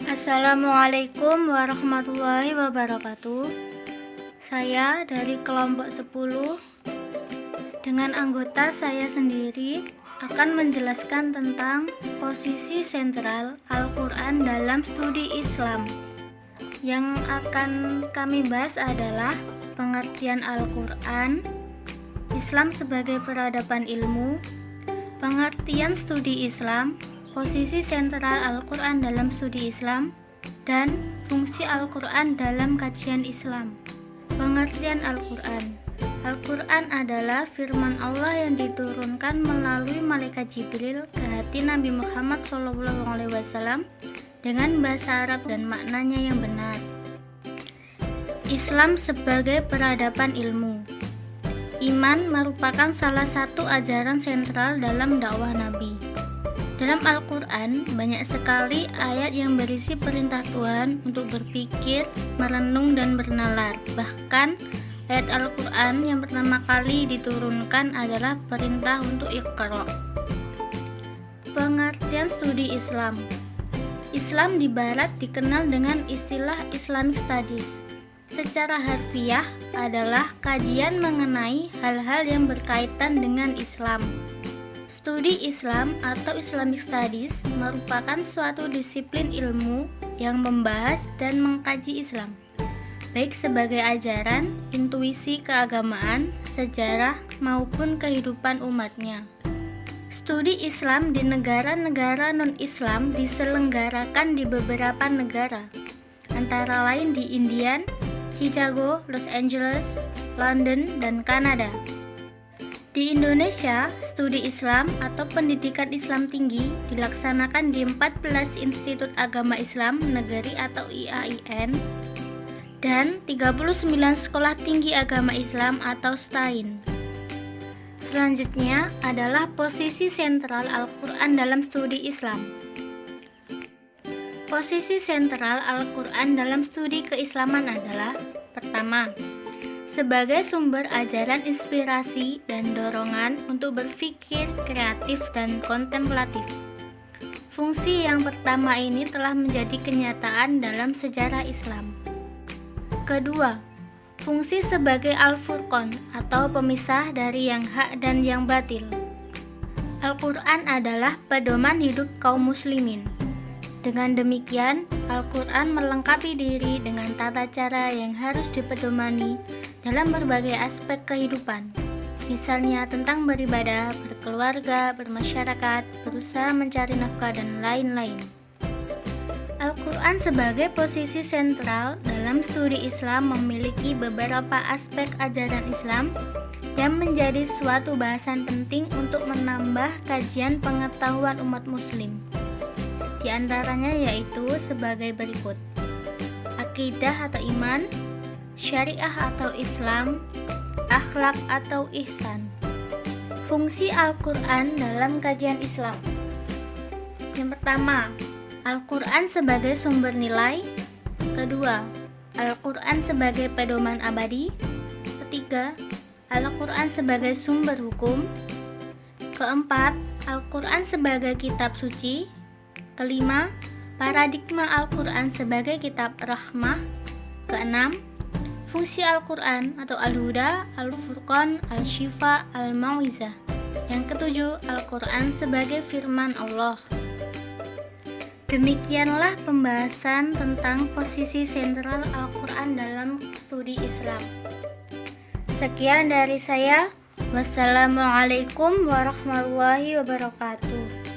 Assalamualaikum warahmatullahi wabarakatuh. Saya dari kelompok 10 dengan anggota saya sendiri akan menjelaskan tentang posisi sentral Al-Quran dalam studi Islam. Yang akan kami bahas adalah pengertian Al-Quran, Islam sebagai peradaban ilmu, pengertian studi Islam, posisi sentral Al-Quran dalam studi Islam, dan fungsi Al-Quran dalam kajian Islam. Pengertian Al-Quran. Al-Quran adalah firman Allah yang diturunkan melalui malaikat Jibril ke hati Nabi Muhammad SAW dengan bahasa Arab dan maknanya yang benar. Islam sebagai peradaban ilmu. Iman merupakan salah satu ajaran sentral dalam dakwah Nabi. Dalam Al-Quran, banyak sekali ayat yang berisi perintah Tuhan untuk berpikir, merenung, dan bernalar. Bahkan, ayat Al-Quran yang pertama kali diturunkan adalah perintah untuk Iqra. Pengertian studi Islam. Islam di Barat dikenal dengan istilah Islamic Studies. Secara harfiah adalah kajian mengenai hal-hal yang berkaitan dengan Islam. Studi Islam atau Islamic Studies merupakan suatu disiplin ilmu yang membahas dan mengkaji Islam, baik sebagai ajaran, intuisi keagamaan, sejarah, maupun kehidupan umatnya. Studi Islam di negara-negara non-Islam diselenggarakan di beberapa negara, antara lain di India, Chicago, Los Angeles, London, dan Kanada. Di Indonesia, studi Islam atau pendidikan Islam tinggi dilaksanakan di 14 Institut Agama Islam Negeri atau IAIN dan 39 Sekolah Tinggi Agama Islam atau STAIN. Selanjutnya adalah posisi sentral Al-Quran dalam studi Islam. Posisi sentral Al-Quran dalam studi keislaman adalah: pertama, sebagai sumber ajaran inspirasi dan dorongan untuk berpikir kreatif dan kontemplatif. Fungsi yang pertama ini telah menjadi kenyataan dalam sejarah Islam. Kedua, fungsi sebagai Al-Furqan atau pemisah dari yang hak dan yang batil. Al-Quran adalah pedoman hidup kaum muslimin. Dengan demikian, Al-Quran melengkapi diri dengan tata cara yang harus dipedomani dalam berbagai aspek kehidupan, misalnya tentang beribadah, berkeluarga, bermasyarakat, berusaha mencari nafkah, dan lain-lain. Al-Quran sebagai posisi sentral dalam studi Islam memiliki beberapa aspek ajaran Islam yang menjadi suatu bahasan penting untuk menambah kajian pengetahuan umat muslim. Di antaranya yaitu sebagai berikut: akidah atau iman, syariah atau Islam, akhlak atau ihsan. Fungsi Al-Quran dalam kajian Islam. Yang pertama, Al-Quran sebagai sumber nilai. Kedua, Al-Quran sebagai pedoman abadi. Ketiga, Al-Quran sebagai sumber hukum. Keempat, Al-Quran sebagai kitab suci. Kelima, paradigma Al-Quran sebagai kitab rahmah. Keenam, fungsi Al-Quran atau Al-Huda, Al-Furqan, Al-Shifa, Al-Mau'izah. Yang ketujuh, Al-Quran sebagai firman Allah. Demikianlah pembahasan tentang posisi sentral Al-Quran dalam studi Islam. Sekian dari saya. Wassalamualaikum warahmatullahi wabarakatuh.